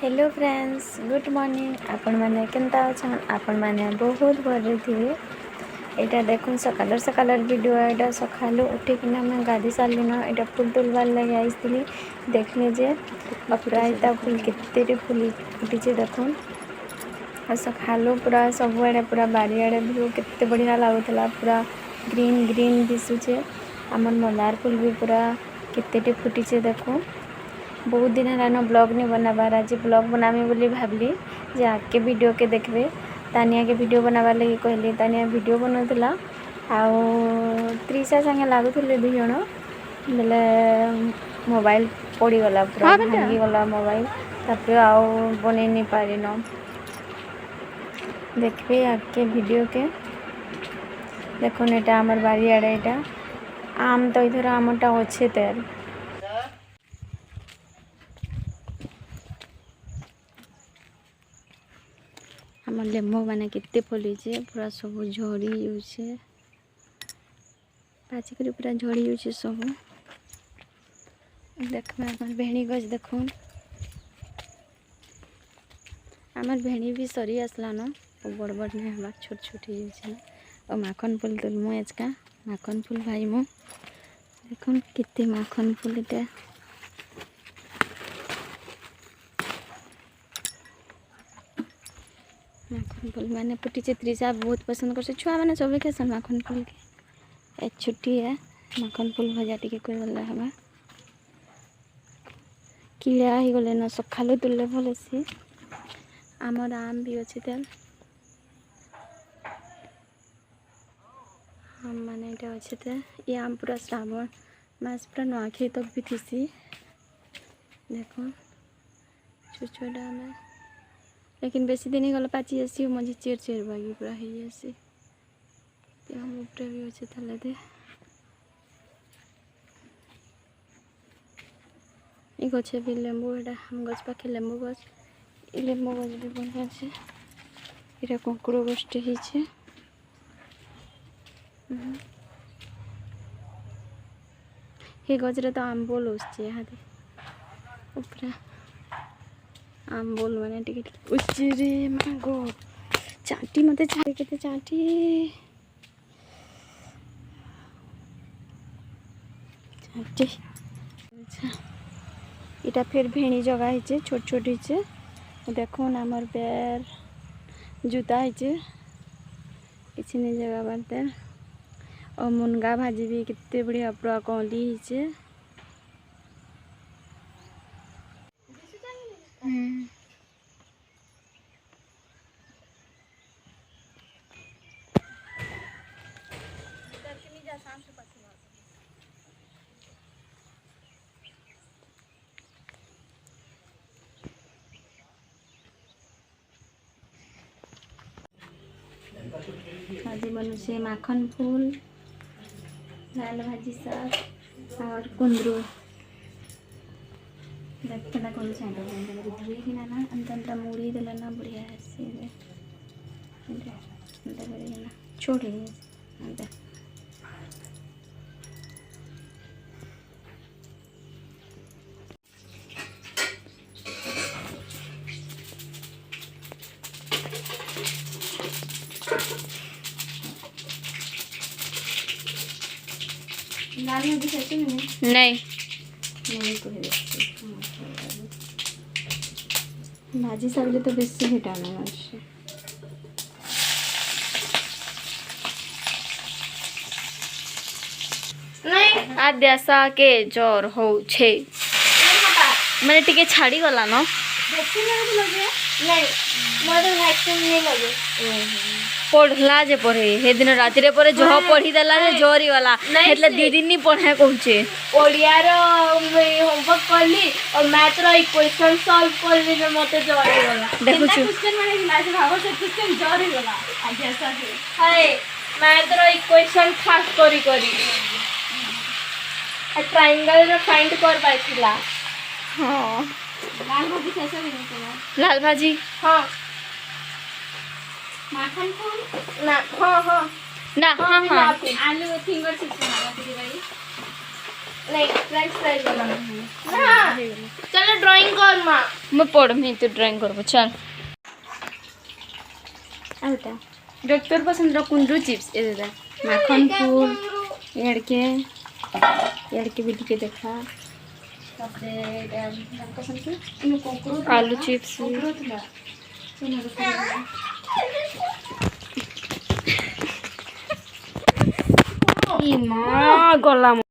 Hello friends, good morning. आपण मैंने केनता अच्छा आपण मैंने बहुत भरे थे। यहाँ देखुन सकाल सकाल वीडियो यहाँ सकालू उठिकिना मैं गाधी सारे यहाँ फुल तुलबार लगे आई देखले जे अपराजिता फुल केते फुल फुटी देखुन और सकालू पूरा सबुआड़े पूरा बारियाड़े व्यू केते बढ़िया लगुला। पूरा ग्रीन ग्रीन दिशुचे। आमर मंदार फुल भी पूरा केते फुटीचे देखो। बहुत दिन है ब्लॉग नहीं बनाबार आज ब्लॉग बनामी बोली भावली जे आके वीडियो के देखबे। तानिया के वीडियो बनाबार लगी कहली। तानिया वीडियो बनौला आउ त्रिशा संगे लगुले दुई जण बेले मोबाइल पड़गला पूरा भांगीगला मोबाइल तापर आउ बन नहीं पारिन। देखबे आके वीडियो के देखो यहाँ आमर बारियाड़े यहाँ आम तो इधर आमटा अच्छे तेर आम लेम्बू मैंने केते फलिचे पूरा सब झड़ी जाऊे पाचिक पूरा झड़ी जाऊे सब। देखना आम भेणी गज देख आमर भेणी भी सरी आसलान बड़ बड़ नहीं हमार छोट छोट हो और माखन फूल तुलमु एचका माखन फूल भाईमु देख केते माखन फूल इटा माखन फूल मैंने फुटी त्रिशा बहुत पसंद कर छुआ मैंने सब खेसन माखन फूल के छुट्टी है माखन फूल भजा टी करगला हवा किलिया ही गले न सकालू तुले भल सी आमर आम भी अच्छे तेल आम मैंने ये अच्छे थे ये आम पूरा श्रावण मास पूरा नुआखाई तक भी थी देखो छोट छोट आम लेकिन बेसी दिन गला पाची आसी मझे चेर चेर बागी पूरा है आसी हम ऊपर भी अच्छे थाले दे ये गचे भी लेम्बू एटा हम गच पाखे लेम्बू गच लेम्बू गच भी बढ़िया अच्छे ये कंकुड़ गछटे है ये गजरे तो आंबोल उसचे ऊपर आंबोल मैंने टिकट उच्चे रे मागो चाटी मत छाड़े के चाटी चाटी अच्छा इटा फिर भेणी जगह है छोट छोट है देखो आमर पैर जूता है किसी नहीं जगह बार और मुनगा भाजी भी कितने बढ़िया पूरा कौली है आज बनू से माखन फूल लाल भाजी साग और कुंदरू देखना कौन छाड़ धुई कि ना अंत मुड़ी देला ना बढ़िया छोड़े नहीं भाजी सागले तो बेसी भिटामिन अच्छे आद्यासा के जोर हो छे मैंने टिके छाड़ी गला न पढ़ला जे पढ़े हे दिन राति रे परे जह पढ़ी देला जे जोरी वाला એટલે दी दिन नहीं पढ़े कहूचे ओडिया रो होमवर्क करली और मैथ रो इक्वेशन सॉल्व करली जे मते जोरी वाला देखु छु क्वेश्चन माने कि लाज भागो से क्वेश्चन जोरी वाला आज ऐसा है हाय मैथ रो इक्वेशन खास करी ट्रायंगल रो फाइंड कर पाइथिला हां लाल भाजी कैसे बने लाल भाजी हां माखन फूल ना हां ना हाँ आलू फिंगर चिप्स बना भाई नहीं फ्रेंच फ्राइज वाला ना चलो ड्राइंग कर माँ मैं पढ़ में तो ड्राइंग करबो चल आउटा डॉक्टर पसंद कुंदरू चिप्स ये दे माखन फूल लड़के भी दिखे देखा आलू चिप्स ई माँ गला